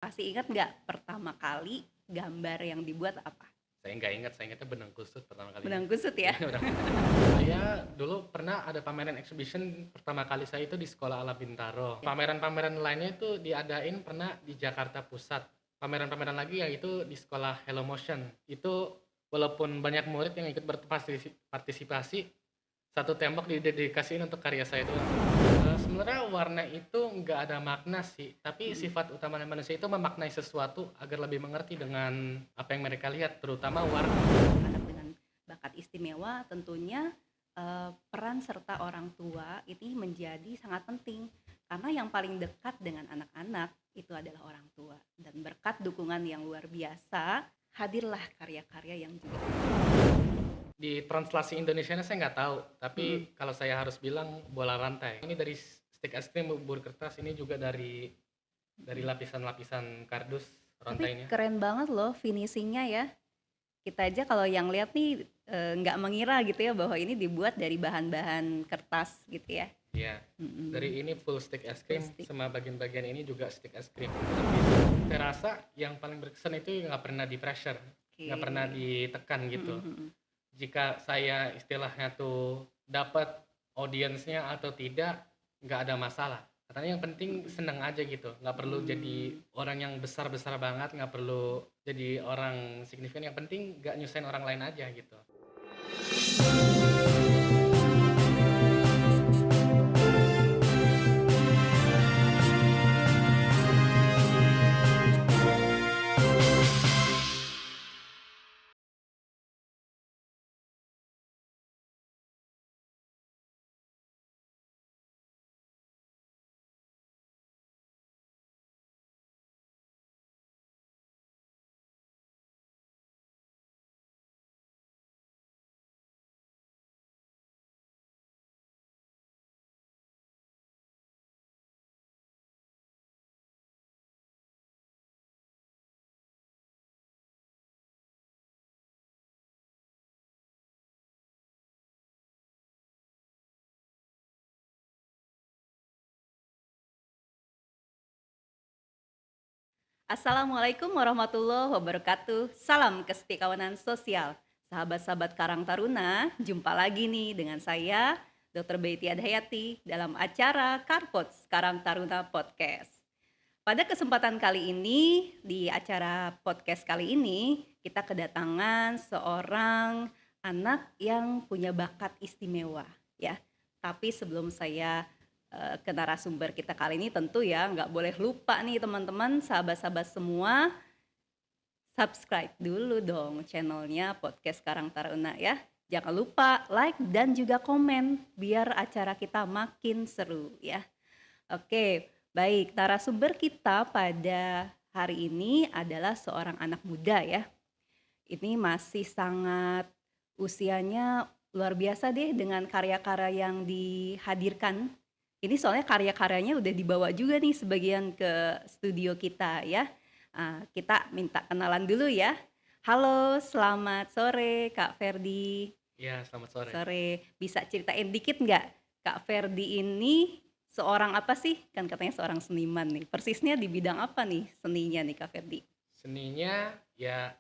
Masih ingat nggak pertama kali gambar yang dibuat apa? Saya nggak ingat, saya ingatnya benang kusut pertama kalinya. Benang kusut ya? Iya, benang kusut. Saya dulu pernah ada pameran exhibition pertama kali saya itu di Sekolah Alam Bintaro. Ya. Pameran-pameran lainnya itu diadain pernah di Jakarta Pusat. Pameran-pameran lagi yaitu di Sekolah Hello Motion. Itu walaupun banyak murid yang ikut berpartisipasi, satu tembok didedikasiin untuk karya saya doang. Sebenarnya warna itu nggak ada makna sih, tapi Mm-mm. sifat utama manusia itu memaknai sesuatu agar lebih mengerti dengan apa yang mereka lihat, terutama warna. Anak dengan bakat istimewa tentunya peran serta orang tua ini menjadi sangat penting karena yang paling dekat dengan anak-anak itu adalah orang tua dan berkat dukungan yang luar biasa hadirlah karya-karya yang juga. Di translasi Indonesianya saya nggak tahu, Mm-mm. tapi kalau saya harus bilang bola rantai. Ini dari stick es krim bubur kertas, ini juga dari lapisan-lapisan kardus Tapi rantainya. keren banget loh finishingnya ya. Kita aja kalau yang lihat nih nggak mengira gitu ya bahwa ini dibuat dari bahan-bahan kertas gitu ya. Iya, Mm-mm. dari ini full stick es Full krim, stick. sama bagian-bagian ini juga stick es krim. Tapi saya rasa yang paling berkesan itu nggak pernah di pressure, nggak pernah Oke. ditekan gitu. Mm-mm. Jika saya istilahnya tuh dapat audiensnya atau tidak, nggak ada masalah. Katanya yang penting Mm-mm. seneng aja gitu, nggak perlu jadi Mm. orang yang besar-besar banget, nggak perlu jadi orang signifikan. Yang penting nggak nyusahin orang lain aja gitu. Assalamualaikum warahmatullahi wabarakatuh. Salam kesetiakawanan sosial. Sahabat-sahabat Karang Taruna, jumpa lagi nih dengan saya, Dr. Betty Adhayati, dalam acara Karpods Karang Taruna Podcast. Pada kesempatan kali ini, di acara podcast kali ini, kita kedatangan seorang anak yang punya bakat istimewa, ya. Tapi sebelum saya ke narasumber kita kali ini, tentu ya nggak boleh lupa nih teman-teman, sahabat-sahabat semua, subscribe dulu dong channelnya Podcast Karang Taruna ya. Jangan lupa like dan juga komen biar acara kita makin seru ya. Oke, baik. Narasumber kita pada hari ini adalah seorang anak muda ya. Ini masih sangat usianya luar biasa deh dengan karya-karya yang dihadirkan. Ini soalnya karya-karyanya udah dibawa juga nih sebagian ke studio kita ya. Kita minta kenalan dulu ya. Halo, selamat sore Kak Ferdi. Iya, selamat sore. Sore, bisa ceritain dikit nggak Kak Ferdi ini seorang apa sih? Kan katanya seorang seniman nih. Persisnya di bidang apa nih seninya nih Kak Ferdi? Seninya ya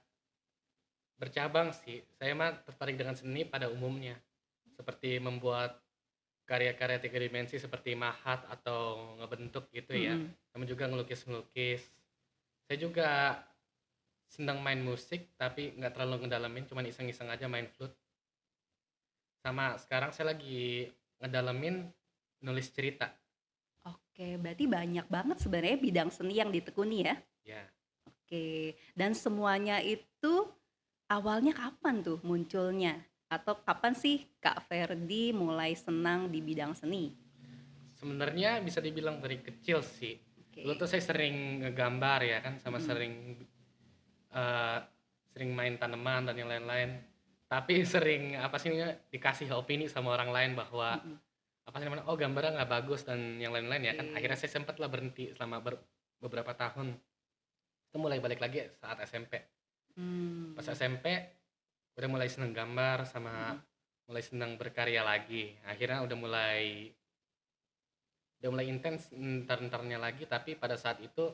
bercabang sih. Saya mah tertarik dengan seni pada umumnya. Seperti membuat karya-karya tiga dimensi seperti mahat atau ngebentuk gitu ya. Mm-mm. Sama juga ngelukis-ngelukis. Saya juga senang main musik tapi nggak terlalu ngedalamin, cuman iseng-iseng aja main flute. Sama sekarang saya lagi ngedalamin nulis cerita. Oke, berarti banyak banget sebenarnya bidang seni yang ditekuni ya. Ya, Oke, dan semuanya itu awalnya kapan tuh munculnya? Atau kapan sih Kak Ferdi mulai senang di bidang seni? sebenarnya bisa dibilang dari kecil sih. Dulu Oke. tuh saya sering ngegambar ya kan, sama Mm-mm. eh, sering main tanaman dan yang lain-lain. Tapi sering apa sih namanya, dikasih opini sama orang lain bahwa Mm-mm. apa sih namanya, oh gambarnya nggak bagus dan yang lain-lain ya kan. Akhirnya Oke. saya sempat lah berhenti selama beberapa tahun. Itu mulai balik lagi saat SMP. Pas Hmm. SMP udah mulai seneng gambar sama Mm-mm. mulai seneng berkarya lagi. Akhirnya udah mulai intens ntar-ntarnya lagi, tapi pada saat itu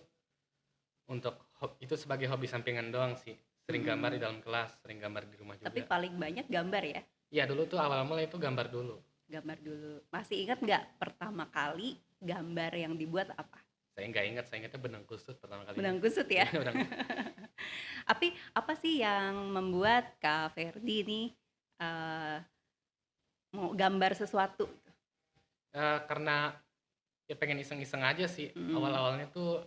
untuk itu sebagai hobi sampingan doang sih. Sering gambar di Mm-mm. dalam kelas, sering gambar di rumah Tapi juga. paling banyak gambar ya, Ya dulu tuh awal mula itu gambar dulu. gambar dulu. Masih ingat nggak pertama kali gambar yang dibuat apa? Saya nggak ingat, saya ingatnya benang kusut pertama kali ingat. Benang kusut ya. Iya benang kusut. Tapi apa sih yang membuat Kak Ferdi ini eh, mau gambar sesuatu? Karena ya pengen iseng-iseng aja sih. Mm, Awal-awalnya tuh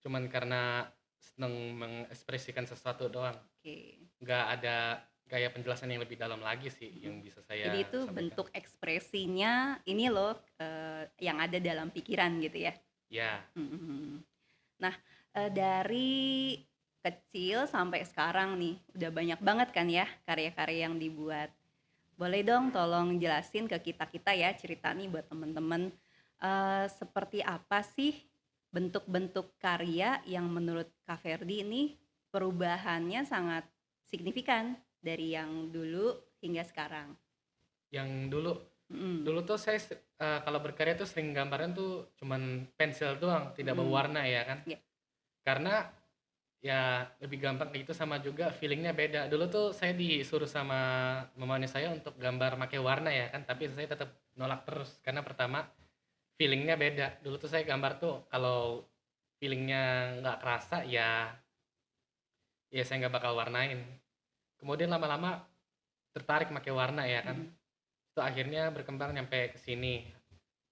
cuman karena seneng mengekspresikan sesuatu doang. oke. Nggak ada gaya penjelasan yang lebih dalam lagi sih Mm. yang bisa Jadi saya itu sampaikan. bentuk ekspresinya ini loh yang ada dalam pikiran gitu ya. Ya, Mm. Nah, dari kecil sampai sekarang nih, udah banyak banget kan ya karya-karya yang dibuat. Boleh dong tolong jelasin ke kita-kita ya cerita nih buat temen-temen seperti apa sih bentuk-bentuk karya yang menurut Kak Ferdi ini perubahannya sangat signifikan dari yang dulu hingga sekarang. yang dulu Mm, dulu tuh saya kalau berkarya tuh sering gambarnya tuh cuman pensil doang, tidak mm, berwarna ya kan. ya. Karena ya lebih gampang kayak gitu sama juga feelingnya beda. Dulu tuh saya disuruh sama mamanya saya untuk gambar pakai warna ya kan, tapi saya tetap nolak terus karena pertama feelingnya beda. Dulu tuh saya gambar tuh kalau feelingnya nggak kerasa ya saya nggak bakal warnain. Kemudian lama-lama tertarik pakai warna ya kan. Mm. Itu akhirnya berkembang nyampe ke sini,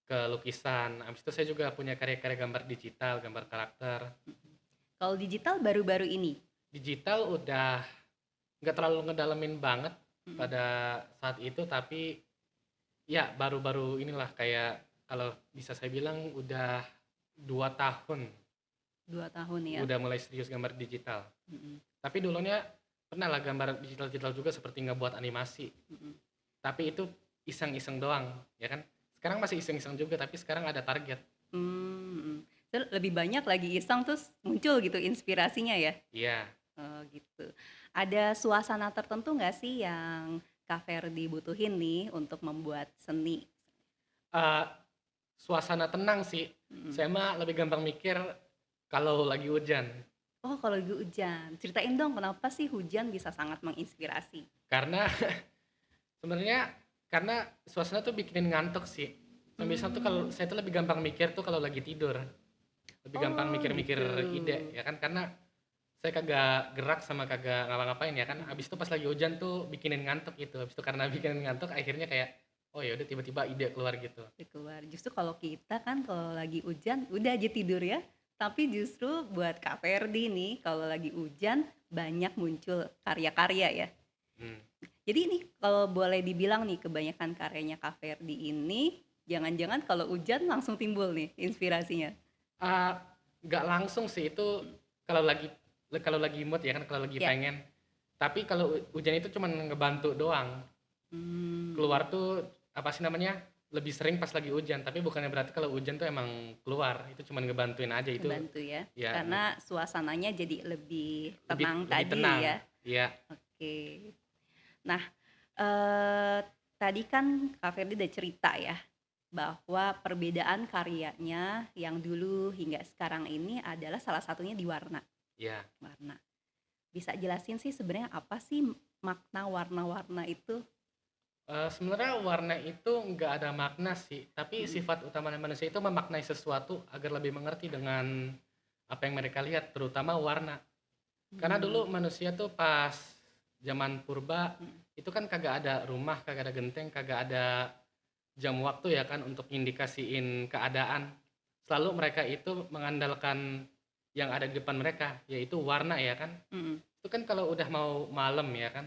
ke lukisan. Habis itu saya juga punya karya-karya gambar digital, gambar karakter. Kalau digital baru-baru ini. Digital udah nggak terlalu ngedalamin banget Mm, pada saat itu, tapi ya baru-baru inilah kayak kalau bisa saya bilang udah 2 tahun 2 tahun ya. udah mulai serius gambar digital. Mm, Tapi dulunya pernah lah gambar digital-digital juga seperti ngebuat animasi. mm, Tapi itu iseng-iseng doang, ya kan? Sekarang masih iseng-iseng juga, tapi sekarang ada target. mm. Terus lebih banyak lagi iseng terus muncul gitu inspirasinya ya. Iya, Oh, gitu. Ada suasana tertentu nggak sih yang Kak Ferdi butuhin nih untuk membuat seni? eh, suasana tenang sih. Mm. Saya mah lebih gampang mikir kalau lagi hujan. Oh, kalau lagi hujan, ceritain dong kenapa sih hujan bisa sangat menginspirasi? Karena sebenarnya karena suasana tuh bikinin ngantuk sih. Misal tuh kalau Hmm. saya tuh lebih gampang mikir tuh kalau lagi tidur. Lebih gampang Oh, mikir-mikir gitu. ide, ya kan? Karena saya kagak gerak sama kagak ngapa-ngapain ya kan. Habis itu pas lagi hujan tuh bikinin ngantuk gitu. Habis itu karena bikinin ngantuk akhirnya kayak oh ya udah tiba-tiba ide keluar gitu. Di keluar. Justru kalau kita kan kalau lagi hujan udah aja tidur ya. Tapi justru buat Kak Ferdi nih kalau lagi hujan banyak muncul karya-karya ya. Hmm. Jadi ini kalau boleh dibilang nih kebanyakan karyanya Kak Ferdi ini jangan-jangan kalau hujan langsung timbul nih inspirasinya. Ah, nggak langsung sih itu kalau lagi mood ya kan kalau lagi Ya. pengen. Tapi kalau hujan itu cuman ngebantu doang. Hmm, Keluar tuh apa sih namanya? Lebih sering pas lagi hujan, tapi bukannya berarti kalau hujan tuh emang keluar. Itu cuman ngebantuin aja itu ngebantu ya. ya Karena suasananya jadi lebih lebih tenang lebih tadi tenang. ya. Iya, Oke. Nah, eh, tadi kan Kak Ferdi udah cerita ya bahwa perbedaan karyanya yang dulu hingga sekarang ini adalah salah satunya di warna. iya. Warna. Bisa jelasin sih sebenarnya apa sih makna warna-warna itu? Sebenarnya warna itu nggak ada makna sih, tapi Mm, sifat utama manusia itu memaknai sesuatu agar lebih mengerti dengan apa yang mereka lihat, terutama warna. Karena mm, dulu manusia tuh pas zaman purba mm, itu kan kagak ada rumah, kagak ada genteng, kagak ada jam waktu ya kan untuk indikasiin keadaan. Selalu mereka itu mengandalkan yang ada di depan mereka, yaitu warna ya kan. mm, Itu kan kalau udah mau malam ya kan,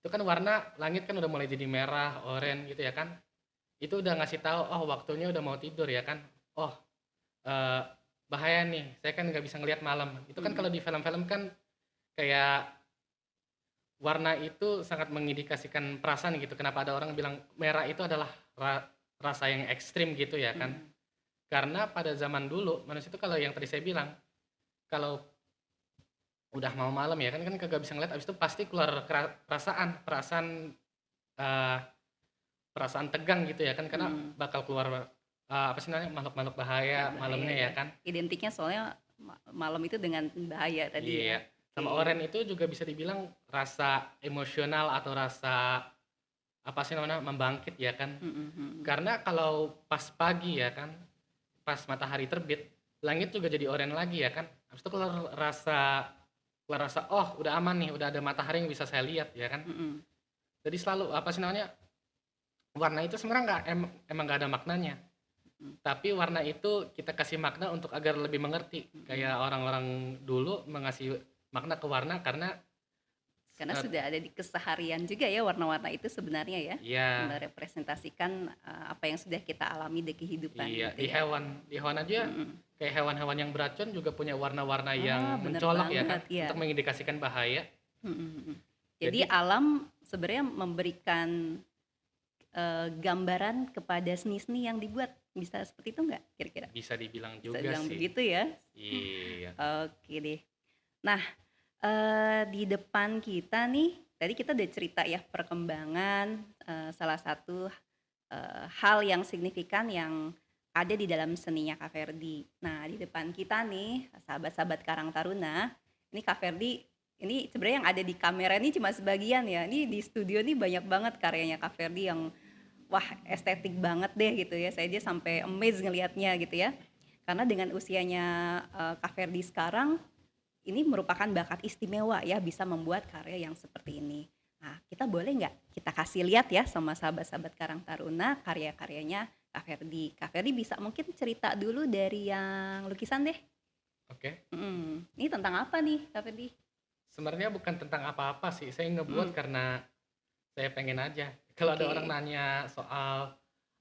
itu kan warna langit kan udah mulai jadi merah, oranye gitu ya kan. Itu udah ngasih tahu, oh waktunya udah mau tidur ya kan. Oh, eh, bahaya nih, saya kan nggak bisa ngelihat malam. Itu kan mm, kalau di film-film kan kayak warna itu sangat mengindikasikan perasaan gitu. Kenapa ada orang bilang merah itu adalah rasa yang ekstrim gitu ya kan? mm. Karena pada zaman dulu manusia itu kalau yang tadi saya bilang, kalau udah mau malam ya kan kagak bisa ngeliat, abis itu pasti keluar perasaan perasaan eh, perasaan tegang gitu ya kan karena Mm. bakal keluar apa sih namanya makhluk-makhluk Ya, bahaya bahaya malamnya ya ya. kan. Identiknya soalnya malam itu dengan bahaya tadi ya. Iya. Sama Oke. oranye itu juga bisa dibilang rasa emosional atau rasa apa sih namanya membangkit ya kan. Mhm, mhm. Karena kalau pas pagi ya kan, pas matahari terbit, langit juga jadi oranye lagi ya kan. Habis itu keluar rasa oh udah aman nih, udah ada matahari yang bisa saya lihat ya kan. Mhm. Jadi selalu apa sih namanya warna itu sebenarnya emang nggak ada maknanya. Mhm. Tapi warna itu kita kasih makna untuk agar lebih mengerti. Mhm. Kayak orang-orang dulu mengasih makna ke warna karena Karena eh, sudah ada di keseharian juga ya warna-warna itu sebenarnya ya, iya, merepresentasikan, apa yang sudah kita alami di kehidupan iya gitu di ya. hewan aja Mhm. kayak hewan-hewan yang beracun juga punya warna-warna Ah, yang bener mencolok ya banget, kan ya. untuk mengindikasikan bahaya. Mhm, mhm. Jadi Jadi alam sebenarnya memberikan, gambaran kepada seni-seni yang dibuat, bisa seperti itu nggak kira-kira? bisa dibilang Bisa juga bilang sih. begitu ya? Iya. Oke deh. Nah, di depan kita nih, tadi kita udah cerita ya perkembangan, salah satu, hal yang signifikan yang ada di dalam seninya Kak Ferdy. Nah, di depan kita nih, sahabat-sahabat Karang Taruna, ini Kak Ferdy, ini sebenarnya yang ada di kamera ini cuma sebagian ya. Ini di studio nih banyak banget karyanya Kak Ferdy yang wah estetik banget deh gitu ya. Saya aja sampai amazed ngelihatnya gitu ya. Karena dengan usianya Kak Ferdy sekarang, ini merupakan bakat istimewa ya bisa membuat karya yang seperti ini. Nah, kita boleh nggak kita kasih lihat ya sama sahabat-sahabat Karang Taruna karya-karyanya Kak Ferdy. Kak Ferdy bisa mungkin cerita dulu dari yang lukisan deh. Oke. Ini tentang apa nih Kak Ferdy? Sebenarnya bukan tentang apa-apa sih. Saya ngebuat Mm, karena saya pengen aja. Kalau ada orang oke. nanya soal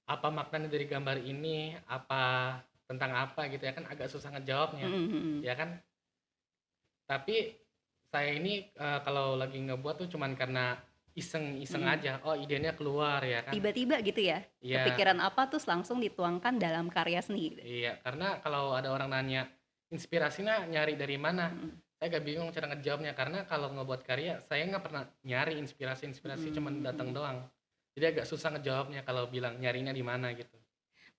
apa maknanya dari gambar ini, apa tentang apa gitu ya kan agak susah ngejawabnya. Mm, mm, mm. Ya kan? Tapi saya ini kalau lagi ngebuat tuh cuman karena iseng-iseng Mm. aja. Oh, idenya keluar ya kan. Tiba-tiba gitu ya, Iya, kepikiran apa terus langsung dituangkan dalam karya seni gitu. iya. Karena kalau ada orang nanya inspirasinya nyari dari mana? Mm, Saya agak bingung cara ngejawabnya karena kalau ngebuat karya saya nggak pernah nyari inspirasi cuman mm, datang mm. doang. Jadi agak susah ngejawabnya kalau bilang nyarinya di mana gitu.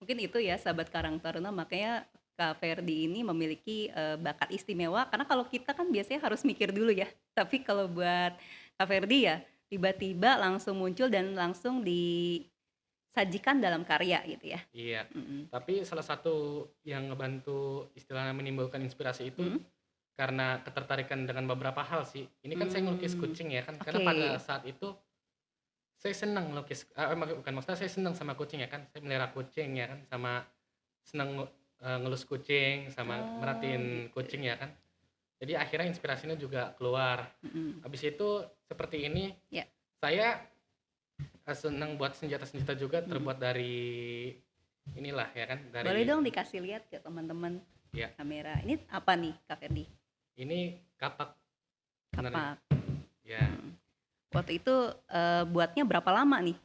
Mungkin itu ya sahabat Karang Taruna makanya Kak Ferdi ini memiliki, bakat istimewa karena kalau kita kan biasanya harus mikir dulu ya. Tapi kalau buat Kak Ferdi ya tiba-tiba langsung muncul dan langsung disajikan dalam karya gitu ya. Iya. Mhm. Tapi salah satu yang ngebantu istilahnya menimbulkan inspirasi itu Mhm? karena ketertarikan dengan beberapa hal sih. Ini kan saya ngelukis Mmm, kucing ya kan. Karena oke. pada saat itu saya senang ngelukis bukan maksudnya saya senang sama kucing ya kan. Saya melihara kucing ya kan sama senang ngelus kucing sama Oh merhatiin gitu. kucing ya kan. Jadi akhirnya inspirasinya juga keluar. Mhm. Habis itu seperti ini Ya, saya senang buat senjata-senjata juga mhm. terbuat dari inilah ya kan Boleh dari dong dikasih lihat ke teman-teman ya kamera. Ini apa nih Kak Ferdi? ini kapak sebenarnya Kapak. ya. Mhm. Waktu itu, buatnya berapa lama nih?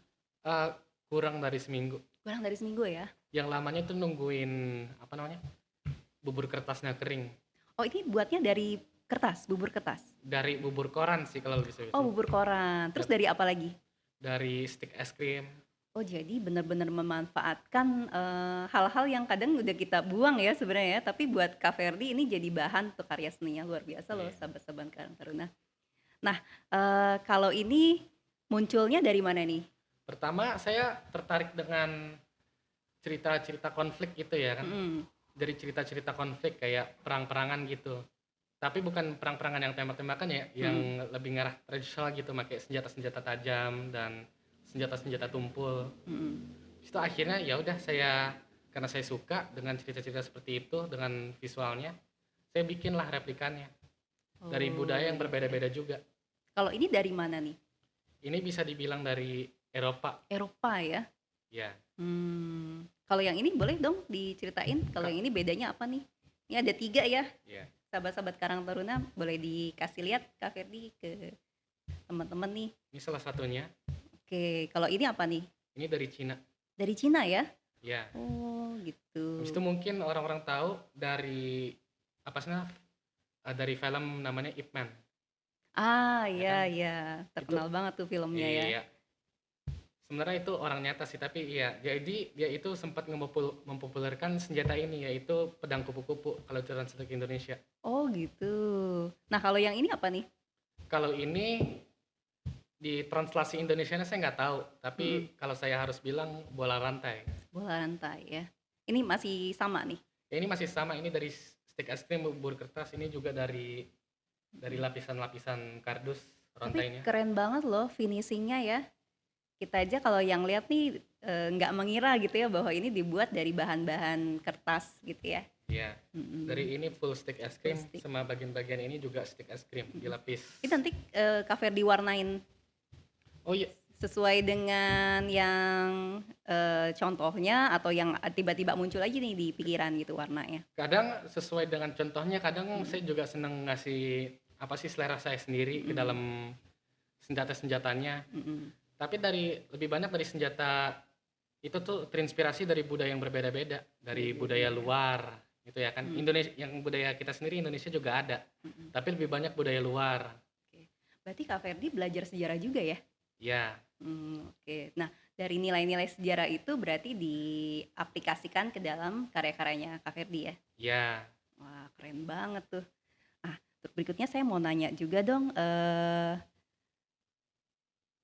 Eh, kurang dari seminggu. Kurang dari seminggu ya? Yang lamanya tuh nungguin apa namanya bubur kertasnya kering. Oh ini buatnya dari kertas, bubur kertas? Dari bubur koran sih kalau lebih Oh spesifik. bubur koran, terus dari apa lagi? Dari stick es krim. Oh jadi benar-benar memanfaatkan, hal-hal yang kadang udah kita buang ya sebenarnya ya, tapi buat Kak Ferdy ini jadi bahan untuk karya seninya luar biasa loh Iya. sahabat-sahabat Karang Taruna. Nah, kalau ini munculnya dari mana nih? Pertama saya tertarik dengan cerita-cerita konflik gitu ya kan. Mhm, Dari cerita-cerita konflik kayak perang-perangan gitu. Tapi bukan perang-perangan yang tembak-tembakan ya, yang mhm, lebih ngarah tradisional gitu, pakai senjata-senjata tajam dan senjata-senjata tumpul. mhm. Itu akhirnya ya udah karena saya suka dengan cerita-cerita seperti itu dengan visualnya, saya bikinlah replikannya dari budaya Oh yang gitu. berbeda-beda juga. Kalau ini dari mana nih? Ini bisa dibilang dari Eropa, Eropa ya? ya. Kalau yang ini boleh dong diceritain, kalau Kak, yang ini bedanya apa nih? Ini ada 3 ya, ya. sahabat-sahabat Karang Taruna boleh dikasih lihat Kak Ferdy ke teman-teman nih. Ini salah satunya. Oke, kalau ini apa nih? Ini dari Cina, Dari Cina ya? ya. Oh Habis gitu. itu mungkin orang-orang tahu dari apa sih dari film namanya Ip Man, Ah ya iya kan? iya, Itu terkenal banget tuh filmnya ya. iya, Sebenarnya itu orang nyata sih, tapi iya, jadi dia itu sempat mempopulerkan senjata ini, yaitu pedang kupu-kupu kalau translate ke Indonesia. Oh gitu. Nah kalau yang ini apa nih? Kalau ini di translasi Indonesianya saya nggak tahu, tapi Mm-mm. kalau saya harus bilang bola rantai. Bola rantai ya. Ini masih sama nih. Ya, ini masih sama, ini dari stick es krim bubur kertas, ini juga dari Mm. lapisan-lapisan kardus Tapi rantainya. keren banget loh finishingnya ya. Kita aja kalau yang lihat nih nggak mengira gitu ya bahwa ini dibuat dari bahan-bahan kertas gitu ya. Ya, Mm-mm. dari ini full stick es Full krim, stick. sama bagian-bagian ini juga stick es krim Mm-mm. dilapis. Ini nanti Kak Ferdi warnain Oh iya, sesuai dengan yang contohnya atau yang tiba-tiba muncul aja nih di pikiran gitu warnanya. kadang sesuai dengan contohnya, kadang Mm-mm. saya juga seneng ngasih apa sih selera saya sendiri ke Mm-mm. dalam senjata-senjatanya. Mm-mm. Tapi lebih banyak dari senjata itu tuh terinspirasi dari budaya yang berbeda-beda, dari budaya Beda-beda. luar gitu ya kan. Mm. Indonesia, yang budaya kita sendiri Indonesia juga ada, Mm-mm. tapi lebih banyak budaya luar. Oke. Berarti Kak Ferdi belajar sejarah juga ya? Ya, Oke. Nah, dari nilai-nilai sejarah itu berarti diaplikasikan ke dalam karya-karyanya Kak Ferdi ya? ya, Wah, keren banget tuh. Ah, berikutnya saya mau nanya juga dong.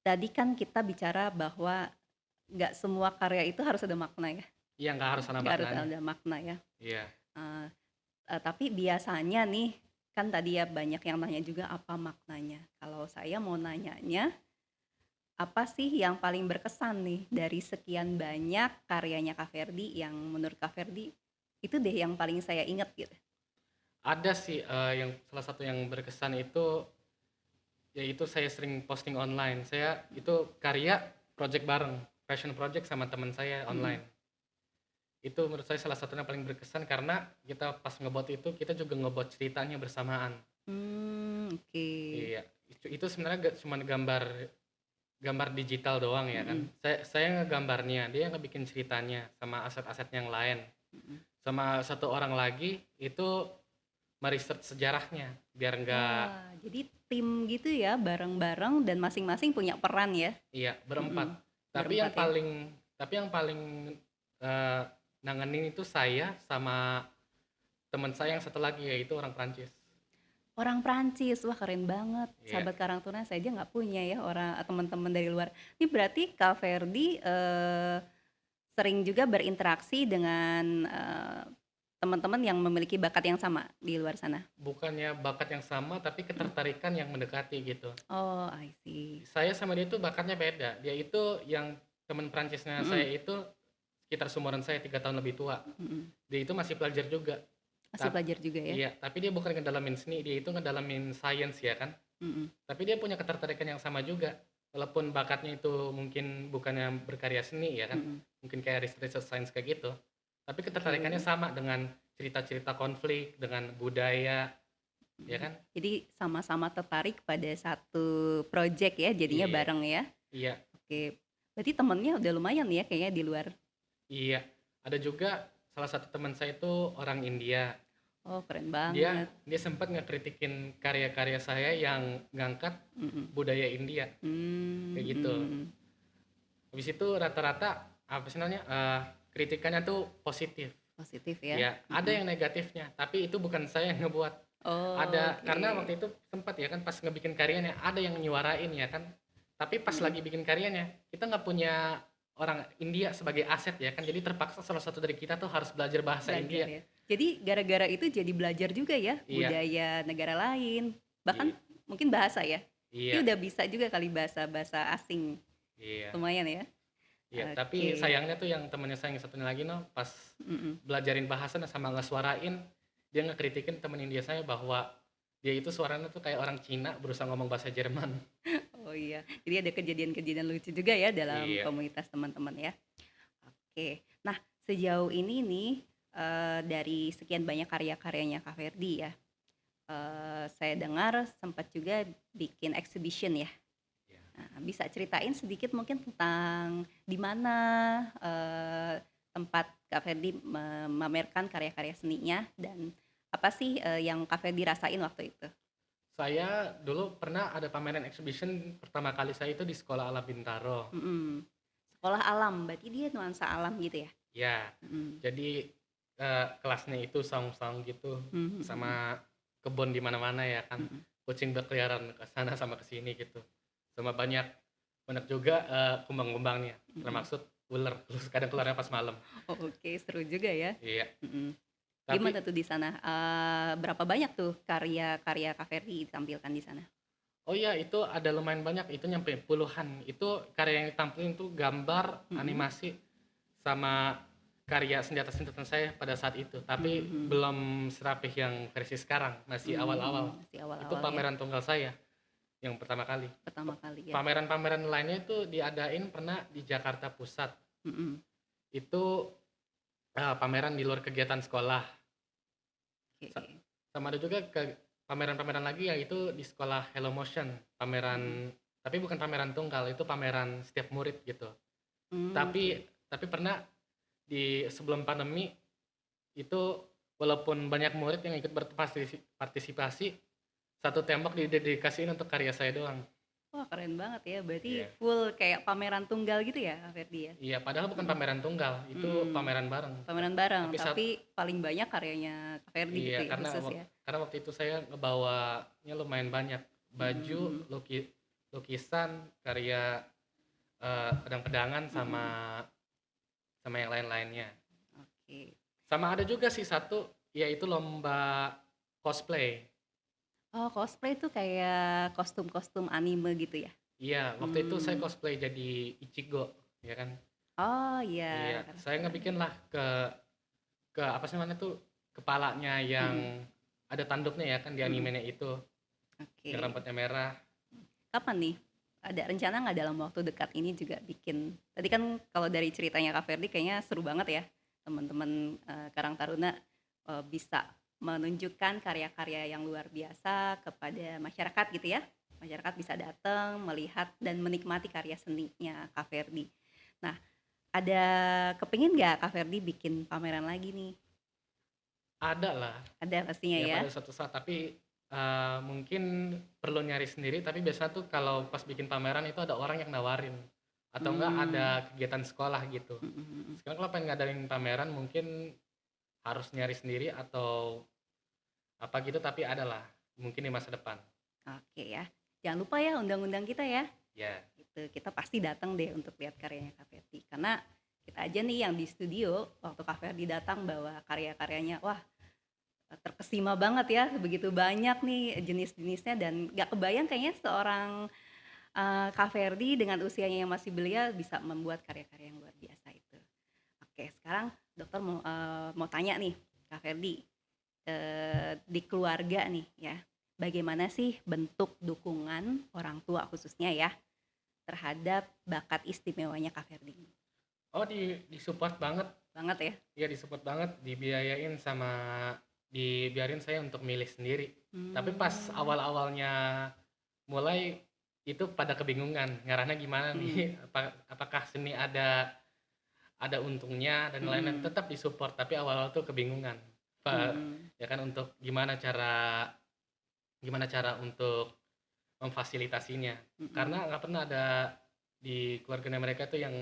Tadi kan kita bicara bahwa nggak semua karya itu harus ada makna ya, iya nggak harus ada nggak harus maknanya. ada makna ya. Iya, Eh, tapi biasanya nih, kan tadi ya banyak yang nanya juga apa maknanya. Kalau saya mau nanyanya, apa sih yang paling berkesan nih dari sekian banyak karyanya Kak Ferdi yang menurut Kak Ferdi itu deh yang paling saya ingat gitu. ada sih yang salah satu yang berkesan itu, yaitu saya sering posting online. Saya itu karya project bareng, passion project sama teman saya Mm-mm. online. Itu menurut saya salah satunya paling berkesan karena kita pas ngebot itu kita juga ngebot ceritanya bersamaan. Oke. Iya, itu sebenarnya gak cuma gambar gambar digital doang ya kan. Mm-mm. Saya ngegambarnya, dia ngebikin ceritanya sama aset-aset yang lain. Mm-mm. Sama satu orang lagi itu meresearch sejarahnya biar nggak. Wah, jadi tim gitu ya, bareng-bareng dan masing-masing punya peran ya. Iya, berempat. Mm-mm. Tapi yang Berempat ya. paling tapi yang paling eh, nanganin itu saya sama teman saya yang satu lagi, yaitu orang Prancis. Orang Prancis, wah keren banget. Iya. Sahabat Karang Taruna saya aja nggak punya ya orang teman-teman dari luar. Ini berarti Kak Ferdi sering juga berinteraksi dengan teman-teman yang memiliki bakat yang sama di luar sana. Bukannya bakat yang sama, tapi Mm. ketertarikan yang mendekati gitu. Oh, I see. Saya sama dia itu bakatnya beda. Dia itu yang teman Prancisnya saya Mm-mm. itu sekitar seumuran saya 3 tahun lebih tua. Mm-mm. Dia itu masih pelajar juga. Masih Tap- belajar juga ya. iya, tapi dia bukan ngedalamin seni, dia itu ngedalamin science ya kan. Mm-mm. Tapi dia punya ketertarikan yang sama juga. Walaupun bakatnya itu mungkin bukannya berkarya seni ya kan, Mm-mm. mungkin kayak research science kayak gitu. Tapi ketertarikannya Oke. sama dengan cerita-cerita konflik, dengan budaya, ya Mm. kan? Jadi sama-sama tertarik pada satu project ya, jadinya Iya, bareng ya. iya, Oke. Berarti temennya udah lumayan ya kayaknya di luar. iya. Ada juga salah satu teman saya itu orang India. Oh, keren Dia banget. dia sempat ngekritikin karya-karya saya yang ngangkat Mm-mm. budaya India kayak gitu. Mm-mm. Habis itu rata-rata apa sih namanya? Kritikannya tuh positif. Positif ya. Ya, ada Mm-mm. yang negatifnya, tapi itu bukan saya yang ngebuat. Oh, Ada, karena oke. waktu itu sempat ya kan pas ngebikin karyanya ada yang nyuarain ya kan. Tapi pas Mm-mm. lagi bikin karyanya, kita nggak punya orang India sebagai aset ya kan. Jadi terpaksa salah satu dari kita tuh harus belajar bahasa Belajar India. ya. Jadi gara-gara itu jadi belajar juga ya Iya, budaya negara lain. Bahkan i- mungkin bahasa ya. Ini iya, udah bisa juga kali bahasa-bahasa asing. iya, Lumayan ya. iya. Tapi Oke. sayangnya tuh yang temennya saya yang satunya lagi no, pas Mm-mm. belajarin bahasa sama ngesuarain, dia ngekritikin temen India saya bahwa dia itu suaranya tuh kayak orang Cina berusaha ngomong bahasa Jerman. Oh iya. Jadi ada kejadian-kejadian lucu juga ya dalam Iya. komunitas teman-teman ya. Oke. Nah, sejauh ini nih dari sekian banyak karya-karyanya Kak Ferdi ya. Saya dengar sempat juga bikin exhibition ya. Iya. Nah, bisa ceritain sedikit mungkin tentang di mana tempat Kak Ferdi memamerkan karya-karya seninya dan apa sih yang Kak Ferdi rasain waktu itu? Saya dulu pernah ada pameran exhibition, pertama kali saya itu di Sekolah Alam Bintaro. Mm-mm. Sekolah alam, berarti dia nuansa alam gitu ya? Ya, Mhm. jadi kelasnya itu saung-saung gitu Mhm mhm sama kebun di mana-mana ya kan. mhm Kucing berkeliaran ke sana sama ke sini gitu. Sama banyak banyak juga kumbang-kumbangnya, mhm. termasuk ular. Terus kadang keluarnya pas malam. Oh, oke, seru juga ya. Iya, Mhm. tapi Gimana tuh di sana, berapa banyak tuh karya-karya Kak Ferdy ditampilkan di sana? oh iya itu ada lumayan banyak, itu nyampe puluhan. Itu karya yang ditampilkan tuh gambar, Mhm. animasi, sama karya senjata-senjata saya pada saat itu. Tapi Mhm. belum serapih yang versi sekarang, masih awal-awal. Masih Itu awal-awal ya, pameran tunggal saya yang pertama kali. pertama kali ya? Pameran-pameran lainnya itu diadain pernah di Jakarta Pusat. Mhm. Itu pameran di luar kegiatan sekolah. Sa- Oke. Sama ada juga ke pameran-pameran lagi yaitu di sekolah Hello Motion, Mhm. pameran tapi bukan pameran tunggal, itu pameran setiap murid gitu. Oke. Tapi pernah di sebelum pandemi itu walaupun banyak murid yang ikut berpartisipasi, satu tembok didedikasiin untuk karya saya doang. Wah, keren banget ya, berarti Iya. full kayak pameran tunggal gitu ya Kak Ferdy ya? Iya, padahal bukan Mhm. pameran tunggal, itu Mhm. pameran bareng. Pameran bareng, Tapi saat tapi paling banyak karyanya Kak Ferdy iya, gitu ya, khusus ya? karena waktu itu saya ngebawanya lumayan banyak. Mhm Baju, mhm. lukisan, karya pedang-pedangan sama Mhm. sama yang lain-lainnya. Oke. Sama ada juga sih satu, yaitu lomba cosplay. Oh, cosplay tuh kayak kostum-kostum anime gitu ya? Iya, waktu itu saya Mmm. cosplay jadi Ichigo, ya kan? Oh, iya, Iya, saya karakter ngebikin anime. lah ke apa sih namanya tuh, kepalanya yang Mhm. ada tanduknya ya kan di Mhm. animenya itu, yang Oke. rambutnya merah. Kapan nih, ada rencana nggak dalam waktu dekat ini juga bikin, tadi kan kalau dari ceritanya Kak Ferdy kayaknya seru banget ya, teman-teman, Karang Taruna, bisa menunjukkan karya-karya yang luar biasa kepada masyarakat gitu ya. Masyarakat bisa datang, melihat, dan menikmati karya seninya Kak Ferdy. Nah, ada kepingin nggak Kak Ferdy bikin pameran lagi nih? Ada lah, Ada pastinya ya ya? pada suatu saat, tapi mungkin perlu nyari sendiri, tapi biasanya tuh kalau pas bikin pameran itu ada orang yang nawarin, atau enggak ada Mmm. kegiatan sekolah gitu. Mhm mhm. Sekarang kalau pengen ngadain pameran mungkin harus nyari sendiri atau apa gitu, tapi ada lah, mungkin di masa depan. Oke ya. Jangan lupa ya undang-undang kita ya. Ya, Gitu. Kita pasti datang deh untuk lihat karyanya Kak Ferdi. Karena kita aja nih yang di studio waktu Kak Ferdi datang bawa karya-karyanya, wah, terkesima banget ya. Begitu banyak nih jenis-jenisnya dan gak kebayang kayaknya seorang Kak Ferdi dengan usianya yang masih belia bisa membuat karya-karya yang luar biasa itu. Oke, sekarang dokter mau tanya nih Kak Ferdi, di keluarga nih ya, bagaimana sih bentuk dukungan orang tua khususnya ya terhadap bakat istimewanya Kak Ferdi? oh disupport banget, Banget ya? ya disupport banget, dibiayain sama dibiarin saya untuk milih sendiri. Tapi pas Mmm. awal-awalnya mulai itu pada kebingungan ngarahnya gimana Mhm nih, apakah seni ada untungnya dan lain-lain, mhm tetap disupport tapi awal-awal tuh kebingungan. mhm Ya kan untuk gimana cara untuk memfasilitasinya. mhm Karena nggak pernah ada di keluarganya mereka tuh yang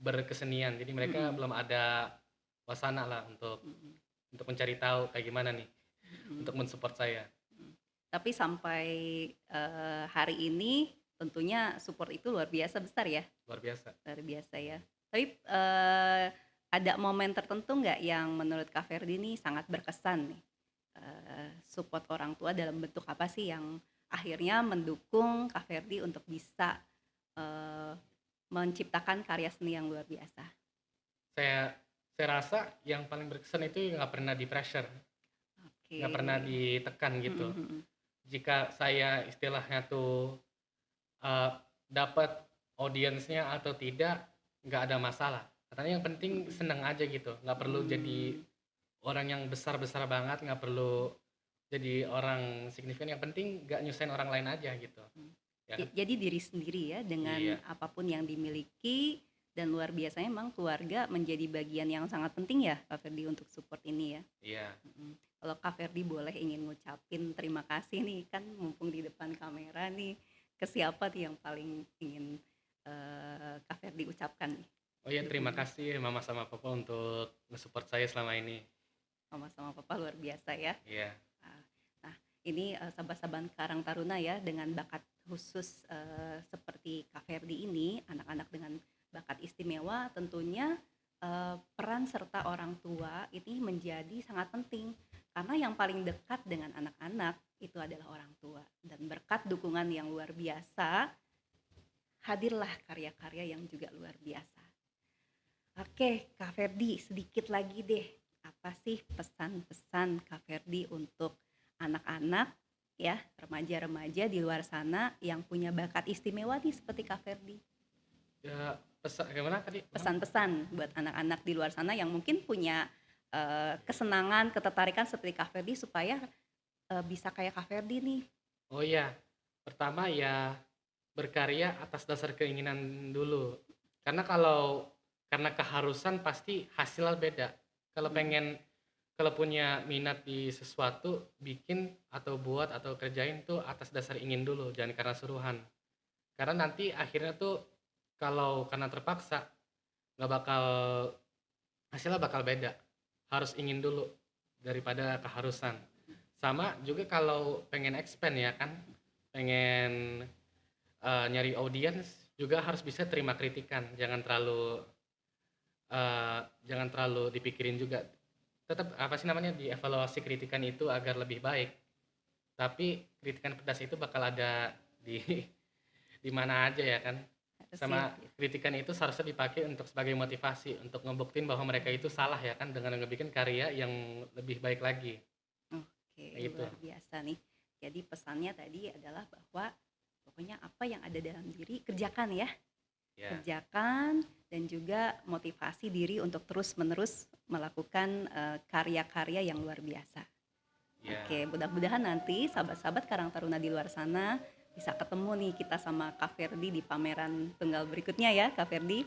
berkesenian. Jadi mereka mhm belum ada wasana lah untuk mhm mencari tahu kayak gimana nih mhm untuk mensupport saya. mhm. Tapi sampai, hari ini tentunya support itu luar biasa besar ya? Luar biasa. Luar biasa ya. Tapi, ada momen tertentu nggak yang menurut Kak Ferdy nih sangat berkesan nih? Support orang tua dalam bentuk apa sih yang akhirnya mendukung Kak Ferdy untuk bisa, eee, menciptakan karya seni yang luar biasa? Saya saya rasa yang paling berkesan itu nggak pernah di-pressure, Oke. nggak pernah ditekan Mhm gitu. mhm. Jika saya istilahnya tuh Eee, dapat audiensnya atau tidak, nggak ada masalah. Katanya yang penting Mhm. seneng aja gitu, nggak perlu jadi Mmm. orang yang besar-besar banget, nggak perlu jadi orang signifikan, yang penting nggak nyusahin orang lain aja gitu, Mhm. ya kan? Jadi diri sendiri ya dengan Iya, apapun yang dimiliki dan luar biasanya memang keluarga menjadi bagian yang sangat penting ya Kak Ferdy untuk support ini ya? iya. Mhm. Kalau Kak Ferdy boleh ingin ngucapin terima kasih nih, kan mumpung di depan kamera nih, ke siapa nih yang paling ingin, Kak Ferdi ucapkan nih? Oh iya, terima Dukungan kasih Mama sama Papa untuk nge-support saya selama ini. Mama sama Papa luar biasa ya. Iya. Ah, Nah, ini sahabat-sahabat Karang Taruna ya dengan bakat khusus seperti Kak Ferdi ini, anak-anak dengan bakat istimewa tentunya peran serta orang tua ini menjadi sangat penting karena yang paling dekat dengan anak-anak itu adalah orang tua dan berkat dukungan yang luar biasa hadirlah karya-karya yang juga luar biasa. Oke, Kak Ferdi, sedikit lagi deh. Apa sih pesan-pesan Kak Ferdi untuk anak-anak ya, remaja-remaja di luar sana yang punya bakat istimewa nih seperti Kak Ferdi? Ya, gimana tadi? Pesan-pesan buat anak-anak di luar sana yang mungkin punya kesenangan, ketertarikan seperti Kak Ferdi supaya bisa kayak Kak Ferdi nih. Oh iya, pertama ya berkarya atas dasar keinginan dulu. Karena karena keharusan pasti hasilnya beda. Kalau Hmm, pengen kalau punya minat di sesuatu, bikin atau buat atau kerjain tuh atas dasar ingin dulu, jangan karena suruhan. Karena nanti akhirnya tuh kalau karena terpaksa nggak bakal hasilnya bakal beda. Harus ingin dulu daripada keharusan. Sama juga kalau pengen expand ya kan, pengen nyari audiens juga harus bisa terima kritikan. Jangan terlalu dipikirin juga. Tetap apa sih namanya dievaluasi kritikan itu agar lebih baik. Tapi kritikan pedas itu bakal ada di di mana aja ya kan. harusnya Sama kritikan itu seharusnya dipakai untuk sebagai motivasi untuk ngebuktiin bahwa mereka itu salah ya kan dengan ngebikin karya yang lebih baik lagi. oke, Kayak gitu. luar biasa nih. Jadi pesannya tadi adalah bahwa pokoknya apa yang ada dalam diri kerjakan ya. Ya, Kerjakan dan juga motivasi diri untuk terus-menerus melakukan karya-karya yang luar biasa. ya. Oke, mudah-mudahan nanti sahabat-sahabat Karang Taruna di luar sana bisa ketemu nih kita sama Kak Ferdi di pameran tunggal berikutnya ya, Kak Ferdi.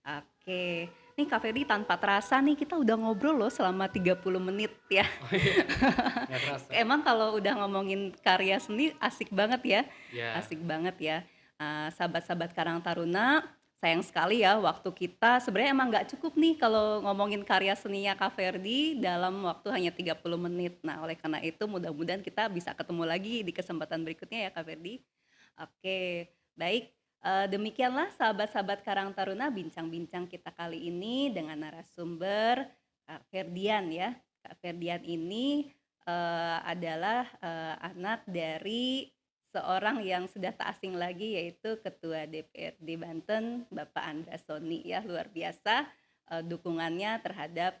Oke, nih Kak Ferdi tanpa terasa nih kita udah ngobrol loh selama 30 menit ya. Oh iya, nggak terasa. Emang kalau udah ngomongin karya seni asik banget ya, Ya, asik banget ya. Sahabat-sahabat Karang Taruna, sayang sekali ya waktu kita sebenarnya emang nggak cukup nih kalau ngomongin karya seninya Kak Ferdi dalam waktu hanya 30 menit. Nah, oleh karena itu mudah-mudahan kita bisa ketemu lagi di kesempatan berikutnya ya Kak Ferdi. Oke, baik. Demikianlah sahabat-sahabat Karang Taruna bincang-bincang kita kali ini dengan narasumber Kak Ferdian ya. Kak Ferdian ini adalah anak dari seorang yang sudah tak asing lagi yaitu Ketua DPRD Banten Bapak Andra Soni ya, luar biasa dukungannya terhadap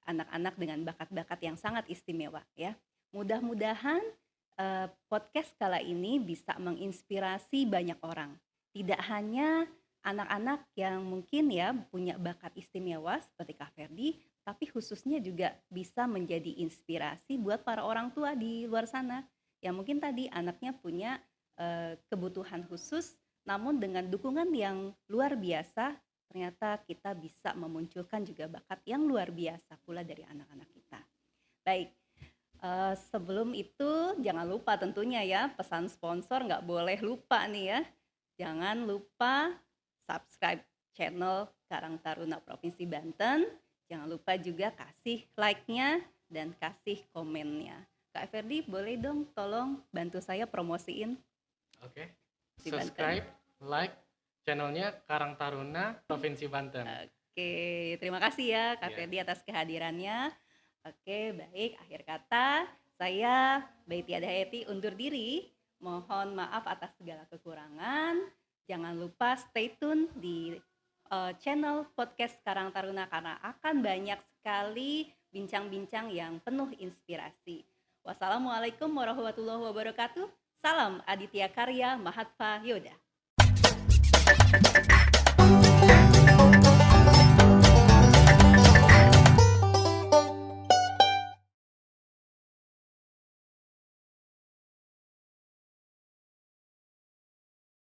anak-anak dengan bakat-bakat yang sangat istimewa ya. Mudah-mudahan podcast kala ini bisa menginspirasi banyak orang. Tidak hanya anak-anak yang mungkin ya punya bakat istimewa seperti Kak Ferdi, tapi khususnya juga bisa menjadi inspirasi buat para orang tua di luar sana yang mungkin tadi anaknya punya kebutuhan khusus, namun dengan dukungan yang luar biasa, ternyata kita bisa memunculkan juga bakat yang luar biasa pula dari anak-anak kita. Baik, sebelum itu jangan lupa tentunya ya pesan sponsor nggak boleh lupa nih ya. Jangan lupa subscribe channel Karang Taruna Provinsi Banten. Jangan lupa juga kasih like-nya dan kasih komennya. Kak Ferdi boleh dong tolong bantu saya promosiin oke. di Banten. Subscribe, like channelnya Karang Taruna Provinsi Banten. Oke, terima kasih ya Kak Iya. Ferdi atas kehadirannya. Oke, baik. Akhir kata, saya Baiti Adhayati undur diri. Mohon maaf atas segala kekurangan. Jangan lupa stay tune di channel podcast Karang Taruna karena akan banyak sekali bincang-bincang yang penuh inspirasi. Wassalamualaikum warahmatullahi wabarakatuh. Salam Aditya Karya Mahatma Yoda.